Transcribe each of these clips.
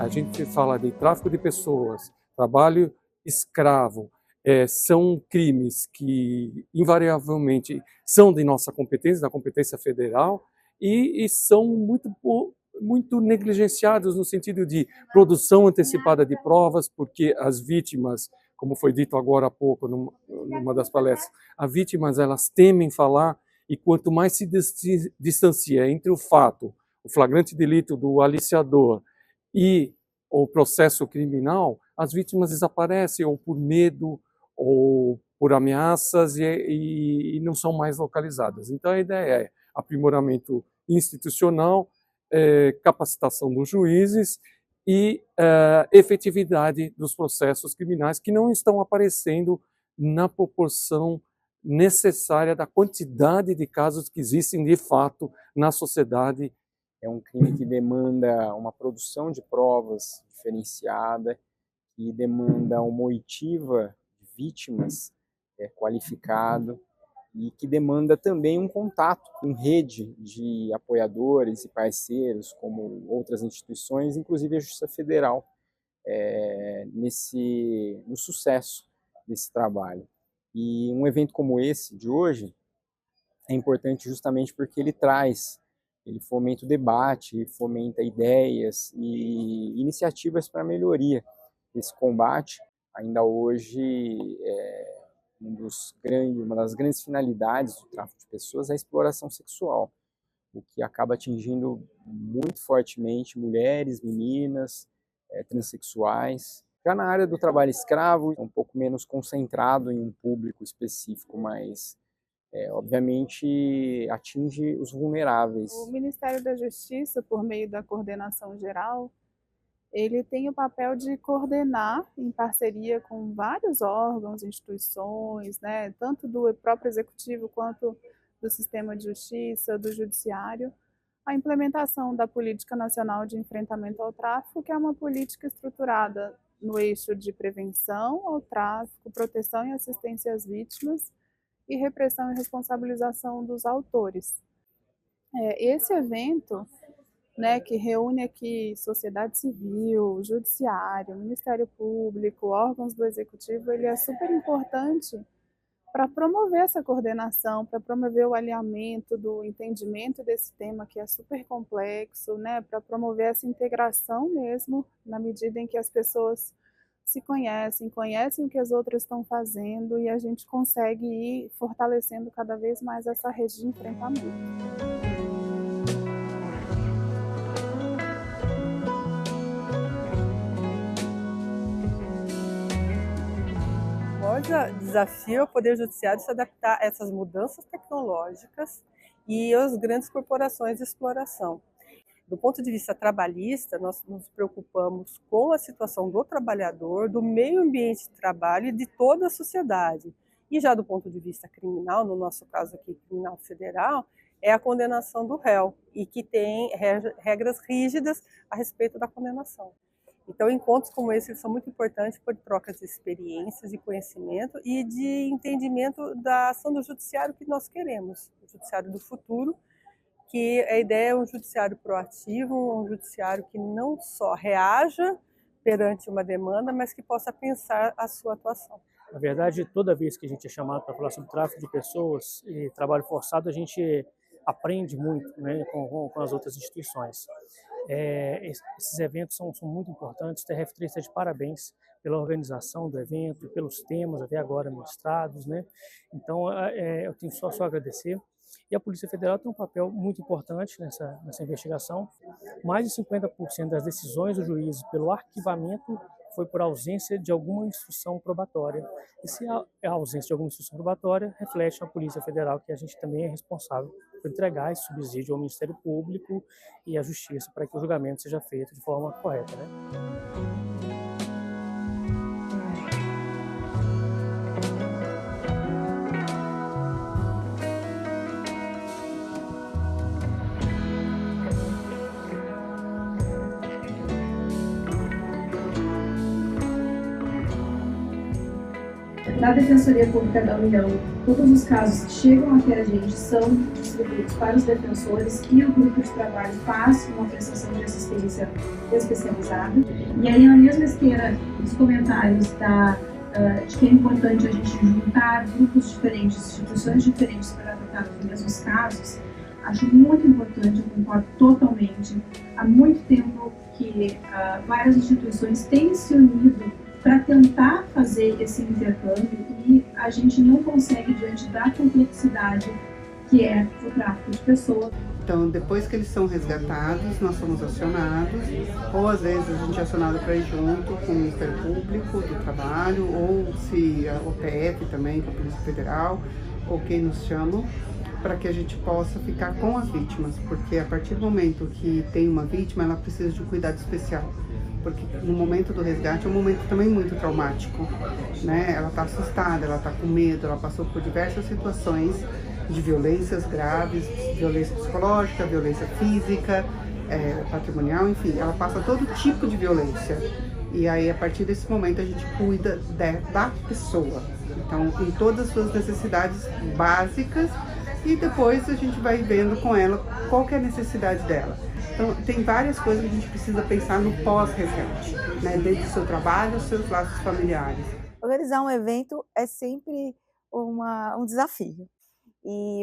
a gente fala de tráfico de pessoas, trabalho escravo, são crimes que invariavelmente são de nossa competência, da competência federal, e são muito negligenciados no sentido de produção antecipada de provas, porque as vítimas, como foi dito agora há pouco numa das palestras, as vítimas elas temem falar, e quanto mais se distancia entre o fato, o flagrante delito do aliciador e o processo criminal, as vítimas desaparecem ou por medo ou por ameaças e não são mais localizadas. Então a ideia é aprimoramento institucional, capacitação dos juízes e efetividade dos processos criminais que não estão aparecendo na proporção necessária da quantidade de casos que existem de fato na sociedade. É um crime que demanda uma produção de provas diferenciada, que demanda uma oitiva de vítimas qualificado e que demanda também um contato com rede de apoiadores e parceiros, como outras instituições, inclusive a Justiça Federal, no sucesso desse trabalho. E um evento como esse de hoje é importante justamente porque ele fomenta o debate, fomenta ideias e iniciativas para a melhoria desse combate. Ainda hoje, uma das grandes finalidades do tráfico de pessoas é a exploração sexual, o que acaba atingindo muito fortemente mulheres, meninas, transexuais. Já na área do trabalho escravo, é um pouco menos concentrado em um público específico, mas obviamente atinge os vulneráveis. O Ministério da Justiça, por meio da coordenação geral, ele tem o papel de coordenar em parceria com vários órgãos, instituições, né, tanto do próprio executivo quanto do sistema de justiça, do judiciário, a implementação da Política Nacional de Enfrentamento ao Tráfico, que é uma política estruturada no eixo de prevenção ao tráfico, proteção e assistência às vítimas e repressão e responsabilização dos autores. Esse evento, né, que reúne aqui sociedade civil, judiciário, Ministério Público, órgãos do Executivo, ele é super importante para promover essa coordenação, para promover o alinhamento do entendimento desse tema que é super complexo, né, para promover essa integração mesmo, na medida em que as pessoas se conhecem o que as outras estão fazendo e a gente consegue ir fortalecendo cada vez mais essa rede de enfrentamento. O maior desafio é o Poder Judiciário se adaptar a essas mudanças tecnológicas e às grandes corporações de exploração. Do ponto de vista trabalhista, nós nos preocupamos com a situação do trabalhador, do meio ambiente de trabalho e de toda a sociedade. E já do ponto de vista criminal, no nosso caso aqui, criminal federal, é a condenação do réu e que tem regras rígidas a respeito da condenação. Então, encontros como esse são muito importantes por trocas de experiências, de conhecimento e de entendimento da ação do judiciário que nós queremos, o judiciário do futuro, que a ideia é um judiciário proativo, um judiciário que não só reaja perante uma demanda, mas que possa pensar a sua atuação. Na verdade, toda vez que a gente é chamado para falar sobre tráfico de pessoas e trabalho forçado, a gente aprende muito, né, com as outras instituições. Esses eventos são muito importantes. O TRF3 está de parabéns pela organização do evento, pelos temas até agora ministrados, né? Então, eu tenho só a agradecer. E a Polícia Federal tem um papel muito importante nessa investigação. Mais de 50% das decisões do juiz pelo arquivamento foi por ausência de alguma instrução probatória. E se a ausência de alguma instrução probatória reflete na Polícia Federal, que a gente também é responsável por entregar esse subsídio ao Ministério Público e à Justiça para que o julgamento seja feito de forma correta, né? Na Defensoria Pública da União, todos os casos que chegam até a gente são distribuídos para os defensores e o grupo de trabalho faz uma prestação de assistência especializada. E aí, na mesma esteira dos comentários de que é importante a gente juntar grupos diferentes, instituições diferentes para tratar os mesmos casos, acho muito importante, eu concordo totalmente. Há muito tempo que várias instituições têm se unido para tentar fazer esse intercâmbio e a gente não consegue diante da complexidade que é o tráfico de pessoas. Então, depois que eles são resgatados, nós somos acionados, ou às vezes a gente é acionado para ir junto com o Ministério Público do Trabalho, ou se a OPF também, com a Polícia Federal, ou quem nos chamam, para que a gente possa ficar com as vítimas, porque a partir do momento que tem uma vítima, ela precisa de um cuidado especial. Porque no momento do resgate é um momento também muito traumático, né? Ela está assustada, ela está com medo, ela passou por diversas situações de violências graves, violência psicológica, violência física, patrimonial, enfim, ela passa todo tipo de violência. E aí, a partir desse momento, a gente cuida da pessoa. Então, em todas as suas necessidades básicas, e depois a gente vai vendo com ela qual que é a necessidade dela. Então, tem várias coisas que a gente precisa pensar no pós-resgate, né? Desde o seu trabalho, os seus laços familiares. Organizar um evento é sempre um desafio,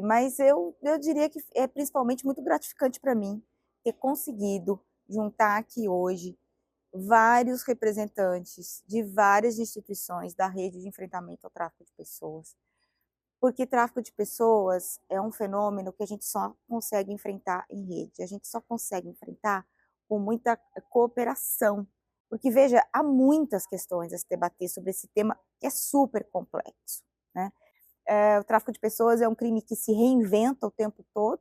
mas eu diria que é principalmente muito gratificante para mim ter conseguido juntar aqui hoje vários representantes de várias instituições da rede de enfrentamento ao tráfico de pessoas. Porque tráfico de pessoas é um fenômeno que a gente só consegue enfrentar em rede, a gente só consegue enfrentar com muita cooperação. Porque, veja, há muitas questões a se debater sobre esse tema que é super complexo, né? O tráfico de pessoas é um crime que se reinventa o tempo todo,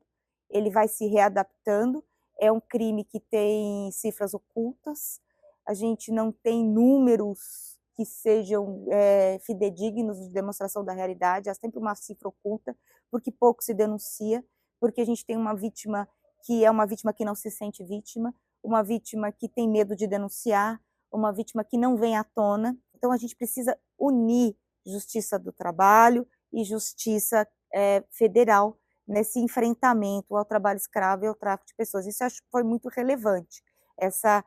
ele vai se readaptando, é um crime que tem cifras ocultas, a gente não tem números que sejam fidedignos de demonstração da realidade, há sempre uma cifra oculta, porque pouco se denuncia, porque a gente tem uma vítima que é uma vítima que não se sente vítima, uma vítima que tem medo de denunciar, uma vítima que não vem à tona. Então a gente precisa unir justiça do trabalho e justiça federal nesse enfrentamento ao trabalho escravo e ao tráfico de pessoas. Isso eu acho que foi muito relevante, essa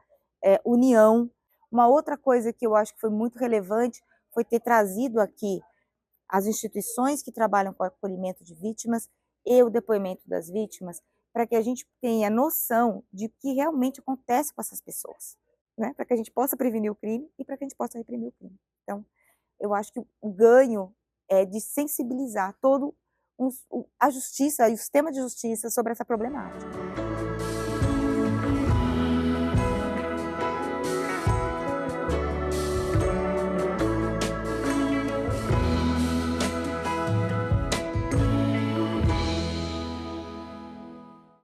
união. Uma outra coisa que eu acho que foi muito relevante foi ter trazido aqui as instituições que trabalham com o acolhimento de vítimas e o depoimento das vítimas, para que a gente tenha noção de o que realmente acontece com essas pessoas, né? Para que a gente possa prevenir o crime e para que a gente possa reprimir o crime. Então, eu acho que o ganho é de sensibilizar a justiça e o sistema de justiça sobre essa problemática.